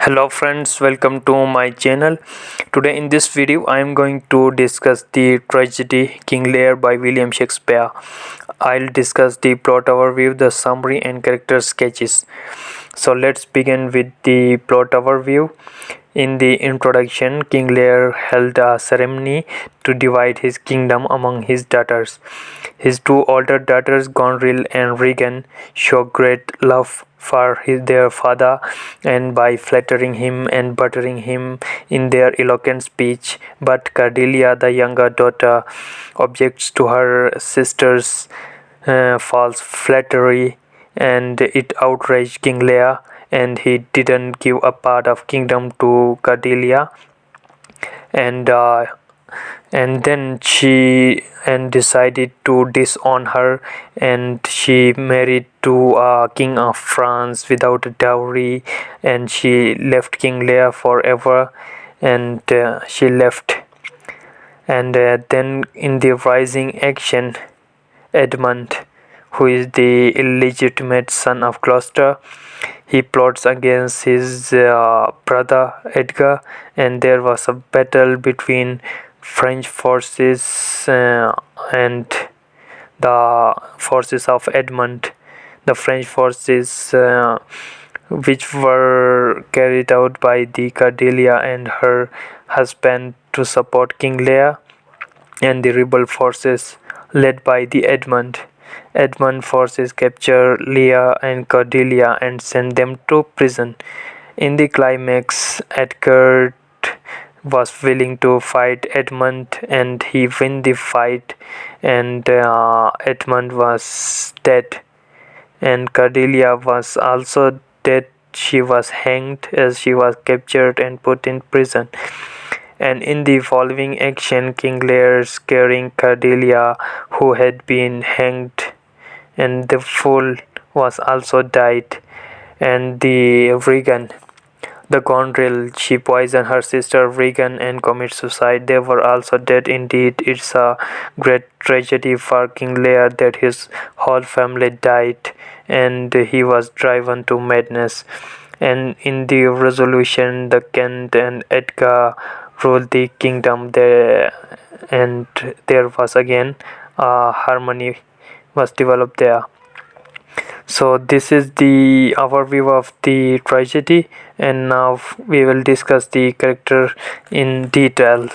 Hello friends, welcome to my channel. Today in this video I am going to discuss the tragedy King Lear by William Shakespeare. I'll discuss the plot overview, the summary and character sketches. So let's begin with the plot overview. In the introduction, King Lear held a ceremony to divide his kingdom among his daughters. His two older daughters, Gonril and Regan, show great love for their father, and by flattering him and buttering him in their eloquent speech. But Cordelia, the younger daughter, objects to her sister's false flattery, and it outraged King Lear, and he didn't give a part of kingdom to Cordelia, and uh, and then she decided to disown her, and she married to a king of France without a dowry, and she left King Lear forever, and she left. And then in the rising action, Edmund, who is the illegitimate son of Gloucester, he plots against his brother Edgar, and there was a battle between French forces and the forces of Edmund. The French forces, which were carried out by the Cordelia and her husband to support King Lear, and the rebel forces led by the Edmund. Edmund forces capture Lear and Cordelia and send them to prison. In the climax, Edgar was willing to fight Edmund, and he win the fight, and Edmund was dead, and Cordelia was also dead. She was hanged as she was captured and put in prison. And in the following action, King Lear carrying Cordelia, who had been hanged, and the fool was also died. And the Regan, the Gondrel, she poisoned her sister Regan and commit suicide. They were also dead indeed. It's a great tragedy for King Lear that his whole family died, and he was driven to madness. And in the resolution, the Kent and Edgar ruled the kingdom there, and there was again harmony was developed there. So this is the overview of the tragedy, and now we will discuss the character in detail.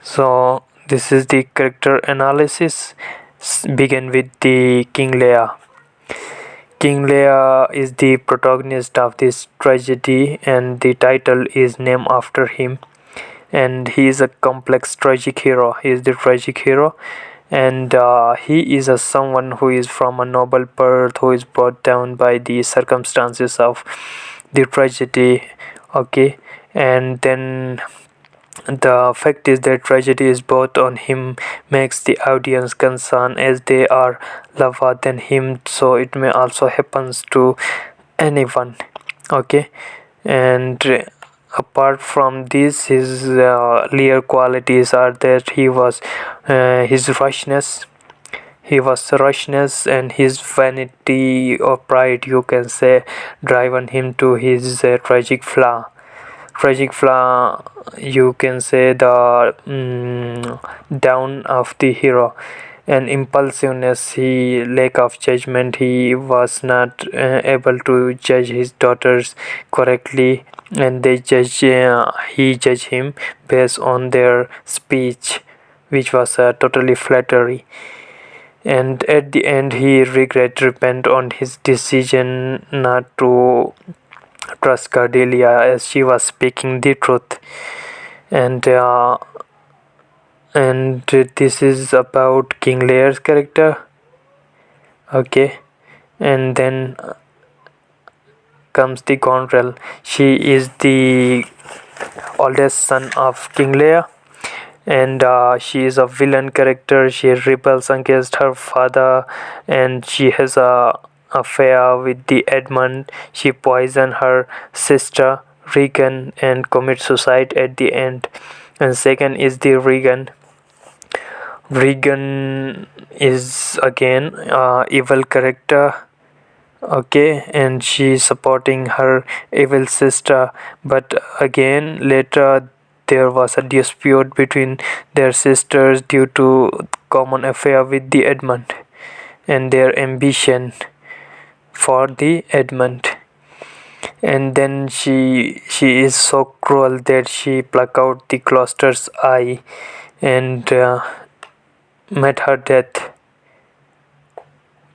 So this is the character analysis. Begin with the King Lear. King Lear is the protagonist of this tragedy, and the title is named after him. And he is a complex tragic hero. He is the tragic hero, and he is a someone who is from a noble birth, who is brought down by the circumstances of the tragedy. Okay, and then the fact is that tragedy is brought on him makes the audience concerned, as they are lower than him, so it may also happens to anyone. Okay, and apart from this, his Lear qualities are that his rashness, and his vanity or pride, you can say, driven him to his tragic flaw, you can say, the down of the hero. And impulsiveness, he lack of judgment, he was not able to judge his daughters correctly, and he judged him based on their speech, which was totally flattery. And at the end, he repent on his decision not to trust Cordelia, as she was speaking the truth. And this is about King Lear's character. Okay, and then comes the Gondrel. She is the oldest son of King Lear, and she is a villain character. She rebels against her father, and she has a affair with the Edmund. She poisoned her sister Regan and commits suicide at the end. And second is the Regan. Regan is again evil character. okay, and she supporting her evil sister. But again later there was a dispute between their sisters due to common affair with the Edmund and their ambition for the Edmund. And then she is so cruel that she pluck out the Gloucester's eye and met her death.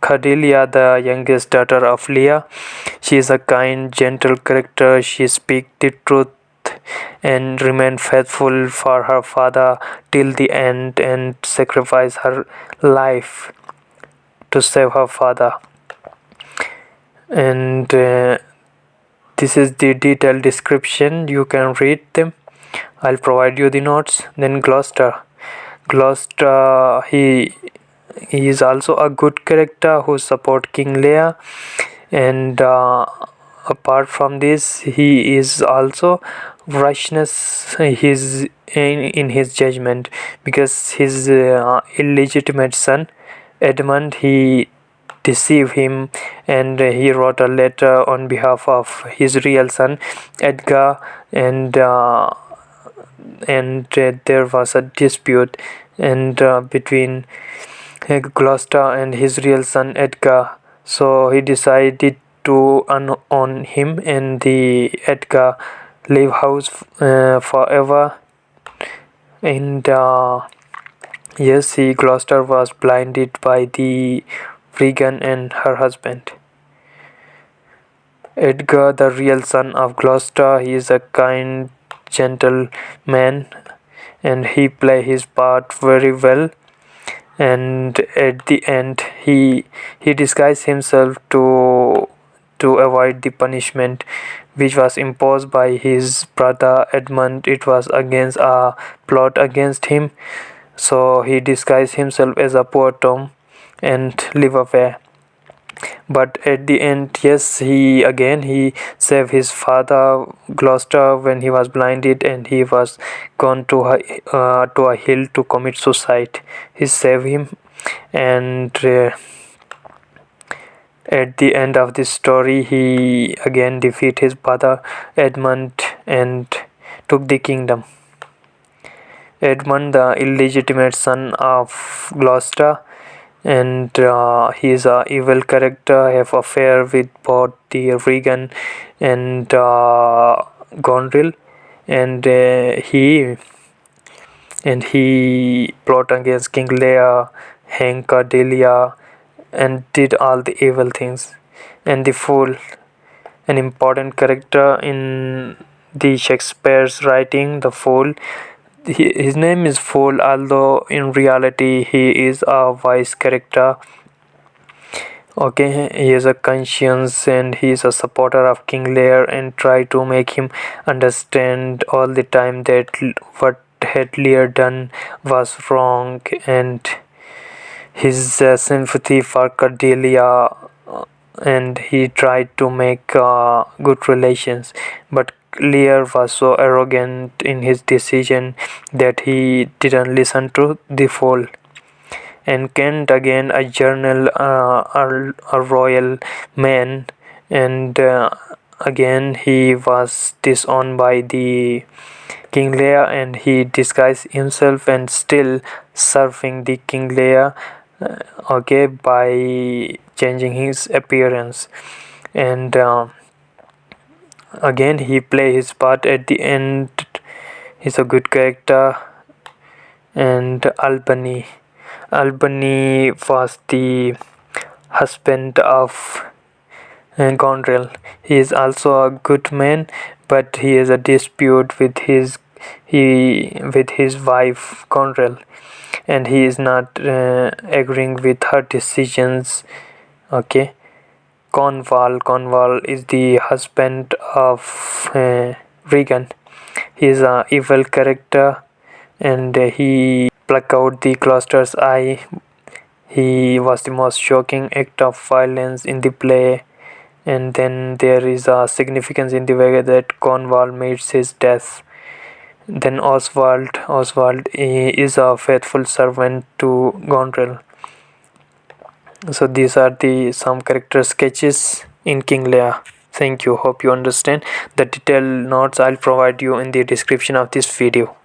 Cordelia, the youngest daughter of Lear, she is a kind, gentle character. She speaks the truth and remain faithful for her father till the end and sacrifice her life to save her father. And this is the detailed description. You can read them. I'll provide you the notes. Then Gloucester. Gloucester, he is also a good character who support King Lear, and apart from this, he is also rashness in his judgment, because his illegitimate son Edmund, he deceived him, and he wrote a letter on behalf of his real son Edgar, and there was a dispute and between Gloucester and his real son Edgar. So he decided to unown him, and the Edgar leave house forever. And yes, Gloucester was blinded by the Regan and her husband. Edgar, the real son of Gloucester, he is a kind, gentle man, and he play his part very well. And at the end, he disguised himself to avoid the punishment which was imposed by his brother Edmund. It was against a plot against him, so he disguised himself as a poor Tom and live away. But at the end, yes, he saved his father Gloucester when he was blinded, and he was gone to a hill to commit suicide. He saved him, and at the end of this story, he again defeat his brother Edmund and took the kingdom. Edmund, the illegitimate son of Gloucester, and he is a evil character, have affair with both the Regan and Gondril, and he plot against King Lear, hang Cordelia, and did all the evil things. And the fool, an important character in the Shakespeare's writing, the fool. His name is Fool, although in reality he is a wise character. Okay, he is a conscience and he is a supporter of King Lear, and try to make him understand all the time that what had Lear done was wrong, and his sympathy for Cordelia, and he tried to make good relations. But Lear was so arrogant in his decision that he didn't listen to the fool. And Kent, again a journal, a royal man, and again he was disowned by the King Lear, and he disguised himself and still serving the King Lear, okay, by changing his appearance. And again he play his part at the end. He's a good character. And Albany was the husband of Gondrel. He is also a good man, but he has a dispute with his wife Gondrel, and he is not agreeing with her decisions. Okay, Cornwall is the husband of Regan. He is a evil character, and he pluck out the Gloucester's eye. He was the most shocking act of violence in the play, and then there is a significance in the way that Cornwall meets his death. Then Oswald is a faithful servant to Gondrel. So these are the some character sketches in King Lear. Thank you. Hope you understand. The detailed notes I'll provide you in the description of this video.